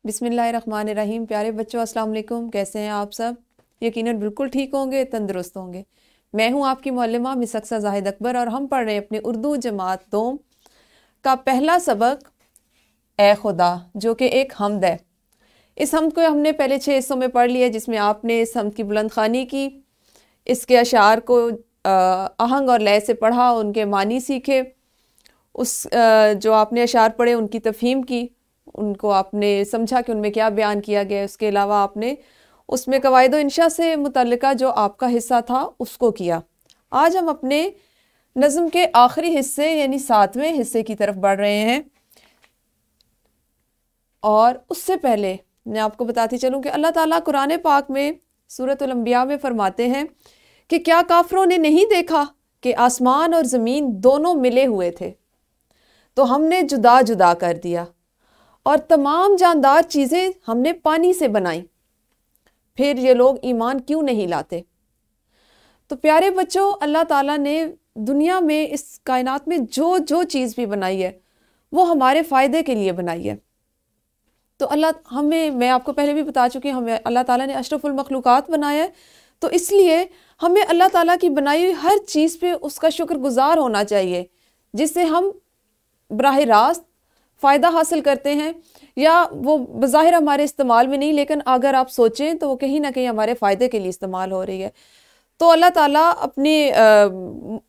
बिस्मिल्लाहिर्रहमानिर्रहीम। प्यारे बच्चों, अस्सलाम वालेकुम। कैसे हैं आप सब? यकीनन बिल्कुल ठीक होंगे, तंदुरुस्त होंगे। मैं हूं आपकी मौलिमा मिस अक्सा जाहिद अकबर और हम पढ़ रहे हैं अपनी उर्दू जमात 2 का पहला सबक ए खुदा, जो कि एक हम्द है। इस हम्द को हमने पहले 6 हिस्सों में पढ़ लिया, जिसमें आपने इस हम्द की बुलंद ख़्वानी की, इसके अशार को आहंग और लय से पढ़ा, उनके मानी सीखे, जो आपने अशार पढ़े उनकी तफहीम की, उनको आपने समझा कि उनमें क्या बयान किया गया है। उसके अलावा आपने उसमें कवायद व इंशा से मुतल्लिका जो आपका हिस्सा था उसको किया। आज हम अपने नज़्म के आखिरी हिस्से यानी 7वें हिस्से की तरफ बढ़ रहे हैं। और उससे पहले मैं आपको बताती चलूँ कि अल्लाह ताला कुरान पाक में सूरतुल अंबिया में फरमाते हैं कि क्या काफरों ने नहीं देखा कि आसमान और ज़मीन दोनों मिले हुए थे, तो हमने जुदा जुदा कर दिया, और तमाम जानदार चीज़ें हमने पानी से बनाई, फिर ये लोग ईमान क्यों नहीं लाते। तो प्यारे बच्चों, अल्लाह ताला ने दुनिया में, इस कायनात में जो जो चीज़ भी बनाई है वो हमारे फ़ायदे के लिए बनाई है। तो मैं आपको पहले भी बता चुकी हूँ, हमें अल्लाह ताला ने अशरफुल मखलूक़ात बनाया है, तो इसलिए हमें अल्लाह ताला की बनाई हुई हर चीज़ पे उसका शुक्रगुजार होना चाहिए, जिससे हम बराह रास्त फ़ायदा हासिल करते हैं, या वो बज़ाहिर हमारे इस्तेमाल में नहीं, लेकिन अगर आप सोचें तो वो कहीं ना कहीं हमारे फ़ायदे के लिए इस्तेमाल हो रही है। तो अल्लाह ताला अपनी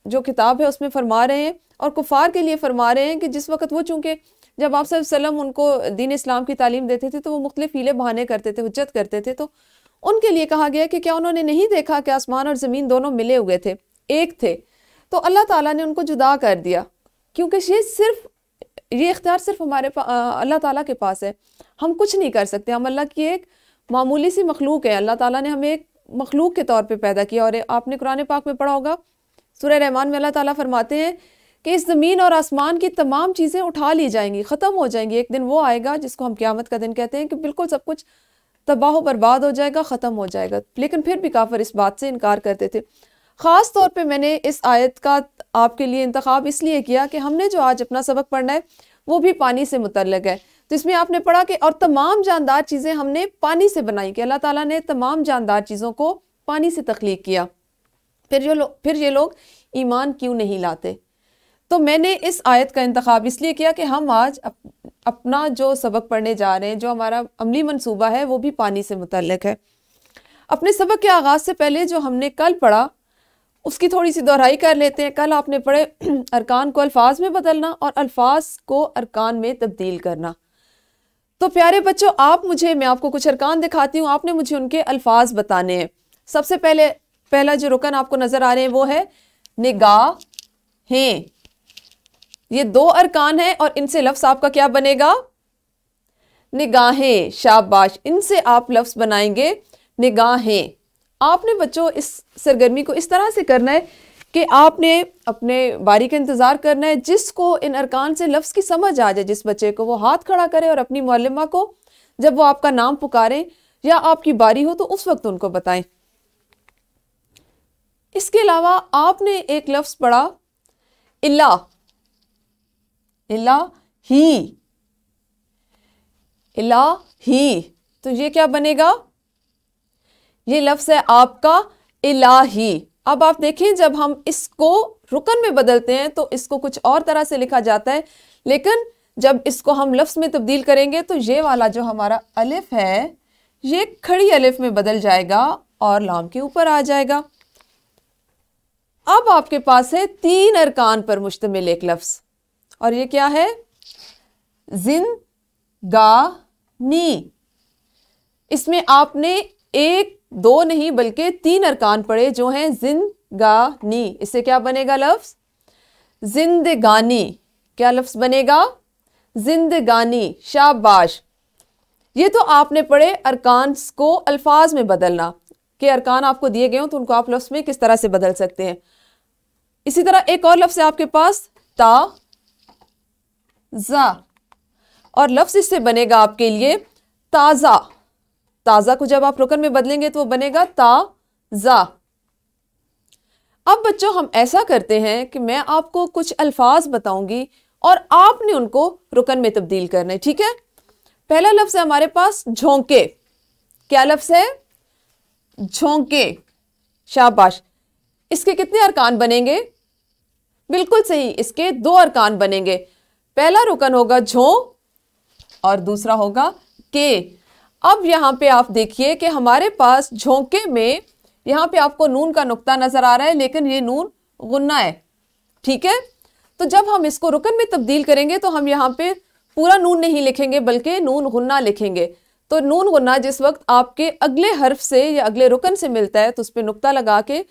जो किताब है उसमें फरमा रहे हैं और कुफ़ार के लिए फरमा रहे हैं कि जिस वक्त वो, चूँकि जब आप सल्लम उनको दीन इस्लाम की तालीम देते थे तो वो मुख्तलिफ हीले बहाने करते थे, हुज्जत करते थे, तो उनके लिए कहा गया कि क्या उन्होंने नहीं देखा कि आसमान और ज़मीन दोनों मिले हुए थे, एक थे। तो अल्लाह ताला ने उनको जुदा कर दिया, क्योंकि ये इख्तियार सिर्फ हमारे अल्लाह ताला के पास है। हम कुछ नहीं कर सकते, हम अल्लाह की एक मामूली सी मखलूक है। अल्लाह ताला ने हमें एक मखलूक के तौर पे पैदा किया। और आपने कुरान पाक में पढ़ा होगा, सूरह रहमान में अल्लाह ताला फरमाते हैं कि इस ज़मीन और आसमान की तमाम चीज़ें उठा ली जाएंगी, ख़त्म हो जाएंगी। एक दिन वो आएगा जिसको हम क़यामत का दिन कहते हैं, कि बिल्कुल सब कुछ तबाह बर्बाद हो जाएगा, ख़त्म हो जाएगा। लेकिन फिर भी काफिर इस बात से इनकार करते थे। ख़ास तौर पे मैंने इस आयत का आपके लिए इंतखाब इसलिए किया कि हमने जो आज अपना सबक पढ़ना है वो भी पानी से मुतल्लिक है। तो इसमें आपने पढ़ा कि और तमाम जानदार चीज़ें हमने पानी से बनाई, कि अल्लाह ताला ने तमाम जानदार चीज़ों को पानी से तख्लीक किया। फिर ये लोग ईमान क्यों नहीं लाते। तो मैंने इस आयत का इंतखाब इसलिए किया कि हम आज अपना जो सबक पढ़ने जा रहे हैं, जो हमारा अमली मंसूबा है, वो भी पानी से मुतल्लिक है। अपने सबक के आगाज़ से पहले जो हमने कल पढ़ा उसकी थोड़ी सी दोहराई कर लेते हैं। कल आपने पढ़े अरकान को अल्फाज में बदलना और अल्फाज को अरकान में तब्दील करना। तो प्यारे बच्चों, मैं आपको कुछ अरकान दिखाती हूँ, आपने मुझे उनके अल्फाज बताने हैं। सबसे पहला जो रुकन आपको नजर आ रहे हैं वो है निगाहें। ये 2 अरकान हैं और इनसे लफ्ज आपका क्या बनेगा? निगाहें। शाबाश, इनसे आप लफ्ज बनाएंगे निगाहें। आपने बच्चों इस सरगर्मी को इस तरह से करना है कि आपने अपने बारी का इंतज़ार करना है। जिसको इन अरकान से लफ्ज़ की समझ आ जाए, जिस बच्चे को, वो हाथ खड़ा करे और अपनी मौलिमा को जब वो आपका नाम पुकारें या आपकी बारी हो तो उस वक्त उनको बताएं। इसके अलावा आपने एक लफ्ज़ पढ़ा इल्ला ही, तो ये क्या बनेगा? ये लफ्ज़ है आपका इलाही। अब आप देखें, जब हम इसको रुकन में बदलते हैं तो इसको कुछ और तरह से लिखा जाता है, लेकिन जब इसको हम लफ्ज़ में तब्दील करेंगे तो ये वाला जो हमारा अलिफ है ये खड़ी अलिफ में बदल जाएगा और लाम के ऊपर आ जाएगा। अब आपके पास है 3 अरकान पर मुश्तमिल एक लफ्ज़, और ये क्या है? जिंदगानी। इसमें आपने 1 2 नहीं बल्कि 3 अरकान पढ़े जो हैं जिंदगानी। इससे क्या बनेगा लफ्ज़? जिंदगानी। क्या लफ्ज़ बनेगा? जिंदगानी। शाबाश। ये तो आपने पढ़े अरकान को अल्फाज में बदलना, कि अरकान आपको दिए गए हो तो उनको आप लफ्ज़ में किस तरह से बदल सकते हैं। इसी तरह एक और लफ्ज़ है आपके पास ताज़ा, और लफ्ज़ इससे बनेगा आपके लिए ताज़ा। ताज़ा को जब आप रुकन में बदलेंगे तो वो बनेगा ताज़ा। अब बच्चों हम ऐसा करते हैं कि मैं आपको कुछ अल्फाज बताऊंगी और आपने उनको रुकन में तब्दील करना है, ठीक है? पहला लफ्ज है हमारे पास झोंके। क्या लफ्ज है? झोंके। शाबाश। इसके कितने अरकान बनेंगे? बिल्कुल सही, इसके 2 अरकान बनेंगे। पहला रुकन होगा झों और दूसरा होगा के। अब यहां पे आप देखिए कि हमारे पास झोंके में यहां पे आपको नून का नुक्ता नजर आ रहा है, लेकिन ये नून गुन्ना है, ठीक है। तो जब हम इसको रुकन में तब्दील करेंगे तो हम यहाँ पे पूरा नून नहीं लिखेंगे बल्कि नून गुन्ना लिखेंगे। तो नून गुन्ना जिस वक्त आपके अगले हर्फ से या अगले रुकन से मिलता है तो उस पर नुक्ता लगा के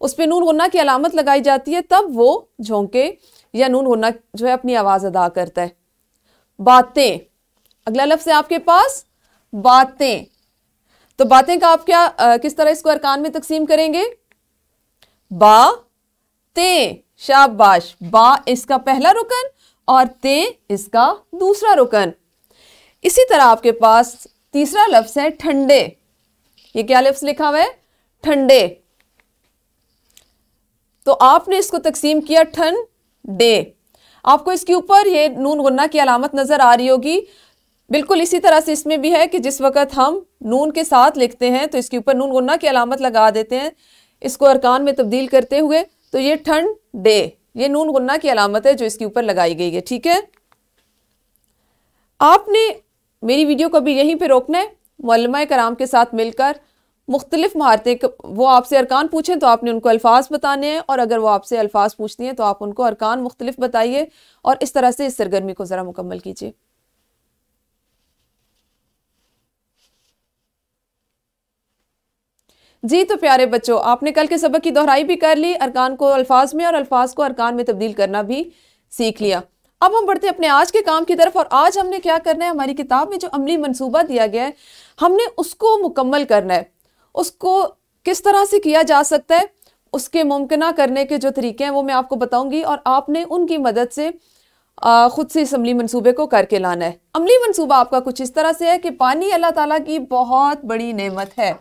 उस पर नून गुन्ना की अलामत लगाई जाती है, तब वो झोंके या नून गुन्ना जो है अपनी आवाज अदा करता है। बातें, अगला लफ्ज है आपके पास बातें। तो बातें का आप क्या किस तरह इसको अरकान में तकसीम करेंगे? बा ते। शाबाश। बा इसका पहला रुकन और ते इसका दूसरा रुकन। इसी तरह आपके पास तीसरा लफ्ज है ठंडे। ये क्या लफ्ज लिखा हुआ है? ठंडे। तो आपने इसको तकसीम किया ठंडे। आपको इसके ऊपर ये नून गुन्ना की अलामत नजर आ रही होगी। बिल्कुल इसी तरह से इसमें भी है कि जिस वक्त हम नून के साथ लिखते हैं तो इसके ऊपर नून गुन्ना की अलामत लगा देते हैं इसको अरकान में तब्दील करते हुए। तो ये ठंडे, ये नून गुन्ना की अलामत है जो इसके ऊपर लगाई गई है, ठीक है। आपने मेरी वीडियो को भी यहीं पे रोकना है, मुअल्लिमा कराम के साथ मिलकर मुख्तलिफ महारतें, वो आपसे अरकान पूछें तो आपने उनको अल्फाज बताने हैं, और अगर वो आपसे अल्फाज पूछती हैं तो आप उनको अरकान मुख्तलिफ बताइए, और इस तरह से इस सरगर्मी को ज़रा मुकम्मल कीजिए। जी तो प्यारे बच्चों, आपने कल के सबक की दोहराई भी कर ली, अरकान को अल्फाज में और अल्फाज को अरकान में तब्दील करना भी सीख लिया। अब हम बढ़ते हैं अपने आज के काम की तरफ, और आज हमने क्या करना है, हमारी किताब में जो अमली मंसूबा दिया गया है हमने उसको मुकम्मल करना है। उसको किस तरह से किया जा सकता है, उसके मुमकिन करने के जो तरीके हैं वो मैं आपको बताऊंगी, और आपने उनकी मदद से खुद से इस अमली मंसूबे को करके लाना है। अमली मंसूबा आपका कुछ इस तरह से है कि पानी अल्लाह ताला की बहुत बड़ी नेमत है।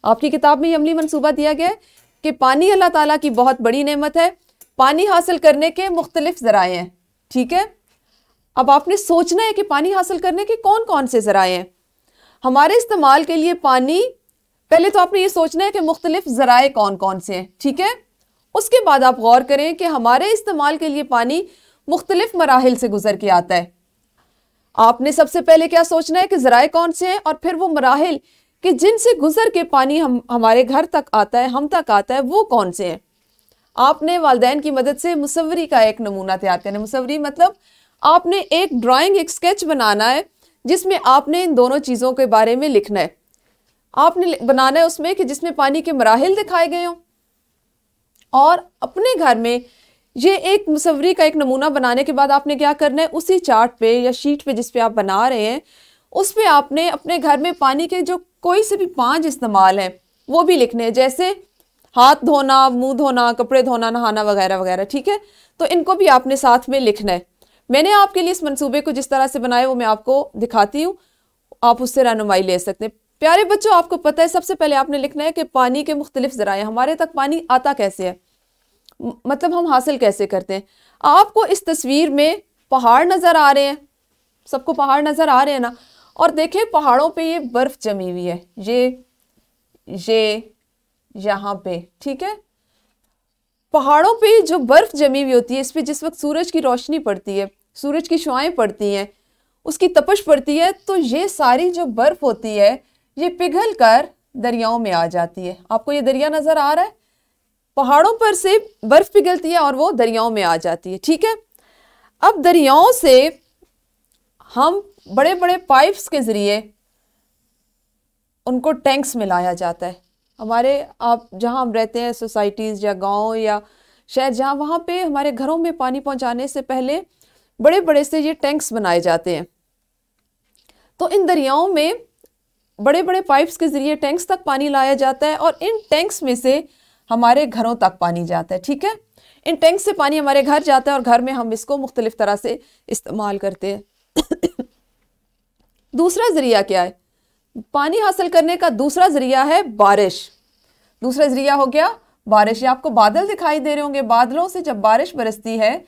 आपकी किताब में ये अमली मंसूबा दिया गया है कि पानी अल्लाह ताला की बहुत बड़ी नेमत है, पानी हासिल करने के मुख्तलिफ ज़राए हैं, ठीक है। अब आपने सोचना है कि पानी हासिल करने के कौन कौन से ज़राए हैं हमारे इस्तेमाल के लिए पानी। पहले तो आपने ये सोचना है कि मुख्तलिफ ज़राए कौन कौन से हैं, ठीक है। उसके बाद आप गौर करें कि हमारे इस्तेमाल के लिए पानी मुख्तलिफ मराहिल से गुजर के आता है। आपने सबसे पहले क्या सोचना है कि ज़राए कौन से हैं, और फिर वो मराहिल कि जिनसे गुजर के पानी हमारे घर तक आता है, हम तक आता है, वो कौन से हैं। आपने वालिदैन की मदद से मुसव्वरी का एक नमूना तैयार करना है। मुसव्वरी मतलब आपने एक ड्राइंग, एक स्केच बनाना है जिसमें आपने इन दोनों चीज़ों के बारे में लिखना है। आपने बनाना है उसमें कि जिसमें पानी के मराहिल दिखाए गए हों, और अपने घर में ये एक मुसव्वरी का एक नमूना बनाने के बाद आपने क्या करना है, उसी चार्ट पे या शीट पे जिस पे आप बना रहे हैं उस पे आपने अपने घर में पानी के जो कोई से भी 5 इस्तेमाल हैं वो भी लिखने हैं, जैसे हाथ धोना, मुंह धोना, कपड़े धोना, नहाना वगैरह वगैरह, ठीक है। तो इनको भी आपने साथ में लिखना है। मैंने आपके लिए इस मंसूबे को जिस तरह से बनाया वो मैं आपको दिखाती हूँ, आप उससे रहनुमाई ले सकते हैं। प्यारे बच्चों, आपको पता है सबसे पहले आपने लिखना है कि पानी के मुख्तलिफ ज़राए, हमारे तक पानी आता कैसे है, मतलब हम हासिल कैसे करते हैं। आपको इस तस्वीर में पहाड़ नज़र आ रहे हैं, सबको पहाड़ नज़र आ रहे हैं ना, और देखें पहाड़ों पे ये बर्फ़ जमी हुई है, ये यहाँ पे, ठीक है। पहाड़ों पे जो बर्फ़ जमी हुई होती है, इस पे जिस वक्त सूरज की रोशनी पड़ती है, सूरज की शुआएं पड़ती हैं, उसकी तपश पड़ती है, तो ये सारी जो बर्फ़ होती है ये पिघल कर दरियाओं में आ जाती है। आपको ये दरिया नज़र आ रहा है, पहाड़ों पर से बर्फ़ पिघलती है और वो दरियाओं में आ जाती है, ठीक है। अब दरियाओं से हम बड़े बड़े पाइप्स के ज़रिए उनको टैंक्स में लाया जाता है। हमारे आप जहाँ हम रहते हैं, सोसाइटीज़ या गांव या शहर जहाँ, वहाँ पे हमारे घरों में पानी पहुँचाने से पहले बड़े बड़े से ये टैंक्स बनाए जाते हैं। तो इन दरियाओं में बड़े बड़े पाइप्स के ज़रिए टैंक्स तक पानी लाया जाता है, और इन टैंक्स में से हमारे घरों तक पानी जाता है, ठीक है। इन टैंक से पानी हमारे घर जाता है और घर में हम इसको मुख्तलिफ तरह से इस्तेमाल करते हैं। दूसरा ज़रिया क्या है, पानी हासिल करने का दूसरा ज़रिया है बारिश। दूसरा ज़रिया हो गया बारिश। ये आपको बादल दिखाई दे रहे होंगे, बादलों से जब बारिश बरसती है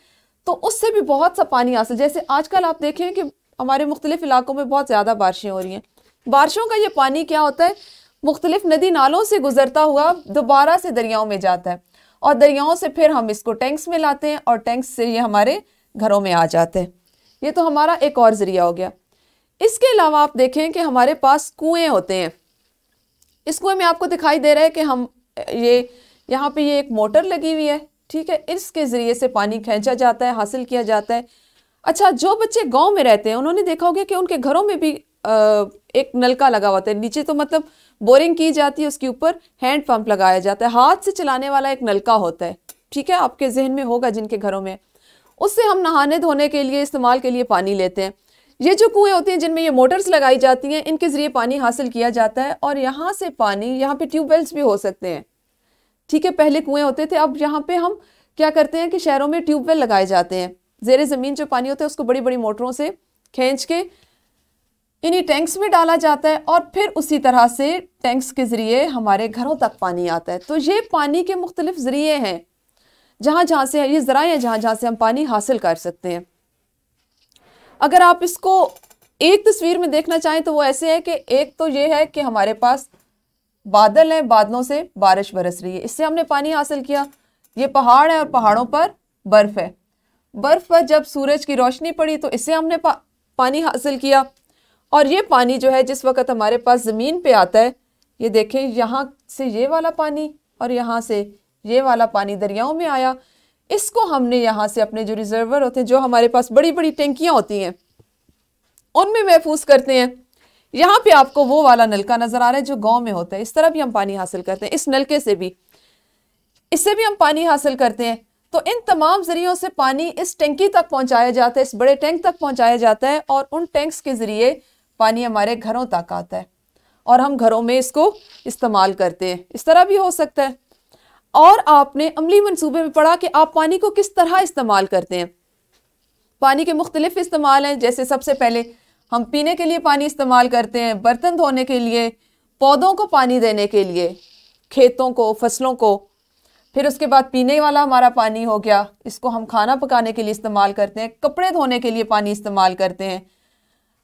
तो उससे भी बहुत सा पानी हासिल, जैसे आजकल आप देखें कि हमारे मुख्तलिफ इलाकों में बहुत ज़्यादा बारिशें हो रही हैं। बारिशों का ये पानी क्या होता है, मुख्तलिफ नदी नालों से गुजरता हुआ दोबारा से दरियाओं में जाता है और दरियाओं से फिर हम इसको टैंक्स में लाते हैं और टैंक्स से ये हमारे घरों में आ जाते हैं। ये तो हमारा एक और ज़रिया हो गया। इसके अलावा आप देखें कि हमारे पास कुएँ होते हैं। इस कुएँ में आपको दिखाई दे रहा है कि हम यहाँ पे ये एक मोटर लगी हुई है, ठीक है, इसके ज़रिए से पानी खींचा जाता है, हासिल किया जाता है। अच्छा, जो बच्चे गांव में रहते हैं उन्होंने देखा होगा कि उनके घरों में भी एक नलका लगा होता है। नीचे तो मतलब बोरिंग की जाती है, उसके ऊपर हैंड पंप लगाया जाता है, हाथ से चलाने वाला एक नलका होता है, ठीक है, आपके जहन में होगा जिनके घरों में। उससे हम नहाने धोने के लिए इस्तेमाल के लिए पानी लेते हैं। ये जो कुएँ होती हैं जिनमें ये मोटर्स लगाई जाती हैं, इनके ज़रिए पानी हासिल किया जाता है और यहाँ से पानी, यहाँ पे ट्यूबवेल्स भी हो सकते हैं, ठीक है। पहले कुएँ होते थे, अब यहाँ पे हम क्या करते हैं कि शहरों में ट्यूबवेल लगाए जाते हैं। ज़ेरे ज़मीन जो पानी होता है उसको बड़ी बड़ी मोटरों से खींच के इन्हीं टैंक्स में डाला जाता है और फिर उसी तरह से टैंक्स के ज़रिए हमारे घरों तक पानी आता है। तो ये पानी के मुख्तलिफ ज़रिए हैं, जहाँ जहाँ से ये ज़राए हैं जहाँ जहाँ से हम पानी हासिल कर सकते हैं। अगर आप इसको एक तस्वीर में देखना चाहें तो वो ऐसे है कि एक तो ये है कि हमारे पास बादल हैं, बादलों से बारिश बरस रही है, इससे हमने पानी हासिल किया। ये पहाड़ है और पहाड़ों पर बर्फ़ है, बर्फ़ पर जब सूरज की रोशनी पड़ी तो इससे हमने पानी हासिल किया। और ये पानी जो है जिस वक़्त हमारे पास ज़मीन पे आता है, ये देखें, यहाँ से ये वाला पानी और यहाँ से ये वाला पानी दरियाओं में आया। इसको हमने यहाँ से अपने जो रिजर्वर होते हैं, जो हमारे पास बड़ी बड़ी टैंकियाँ होती हैं, उनमें महफूज करते हैं। यहाँ पे आपको वो वाला नलका नज़र आ रहा है जो गाँव में होता है। इस तरह भी हम पानी हासिल करते हैं, इस नलके से भी, इससे भी हम पानी हासिल करते हैं। तो इन तमाम ज़रियों से पानी इस टैंकी तक पहुँचाया जाता है, इस बड़े टैंक तक पहुँचाया जाता है और उन टैंक्स के ज़रिए पानी हमारे घरों तक आता है और हम घरों में इसको इस्तेमाल करते हैं। इस तरह भी हो सकता है। और आपने अमली मंसूबे में पढ़ा कि आप पानी को किस तरह इस्तेमाल करते हैं। पानी के मुख्तलिफ इस्तेमाल हैं, जैसे सबसे पहले हम पीने के लिए पानी इस्तेमाल करते हैं, बर्तन धोने के लिए, पौधों को पानी देने के लिए, खेतों को, फसलों को। फिर उसके बाद पीने वाला हमारा पानी हो गया, इसको हम खाना पकाने के लिए इस्तेमाल करते हैं, कपड़े धोने के लिए पानी इस्तेमाल करते हैं,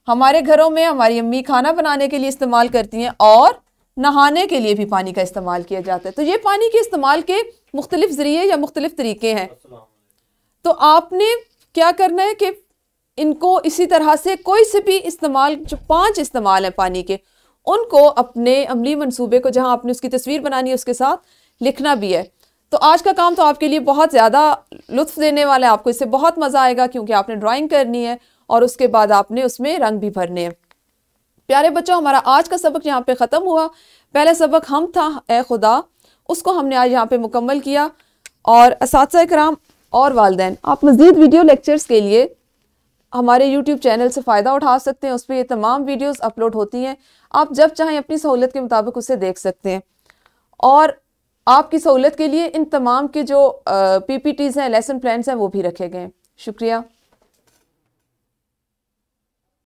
हमारे घरों में हमारी अम्मी खाना बनाने के लिए इस्तेमाल करती हैं और नहाने के लिए भी पानी का इस्तेमाल किया जाता है। तो ये पानी के इस्तेमाल के मुख्तलिफ ज़रिए या मुख्तलिफ तरीके हैं। तो आपने क्या करना है कि इनको इसी तरह से कोई से भी इस्तेमाल, जो 5 इस्तेमाल हैं पानी के, उनको अपने अमली मंसूबे को, जहाँ आपने उसकी तस्वीर बनानी है, उसके साथ लिखना भी है। तो आज का काम तो आपके लिए बहुत ज़्यादा लुत्फ़ देने वाला है, आपको इससे बहुत मज़ा आएगा क्योंकि आपने ड्राइंग करनी है और उसके बाद आपने उसमें रंग भी भरने हैं। प्यारे बच्चों, हमारा आज का सबक यहाँ पे ख़त्म हुआ। पहला सबक हम था ए खुदा, उसको हमने आज यहाँ पे मुकम्मल किया। और असातिज़ा इकराम और वालिदैन, आप मज़ीद वीडियो लेक्चर्स के लिए हमारे YouTube चैनल से फ़ायदा उठा सकते हैं। उस पर ये तमाम वीडियोस अपलोड होती हैं, आप जब चाहें अपनी सहूलत के मुताबिक उसे देख सकते हैं। और आपकी सहूलत के लिए इन तमाम के जो PPTs हैं, लेसन प्लान्स हैं, वो भी रखे गए हैं। शुक्रिया।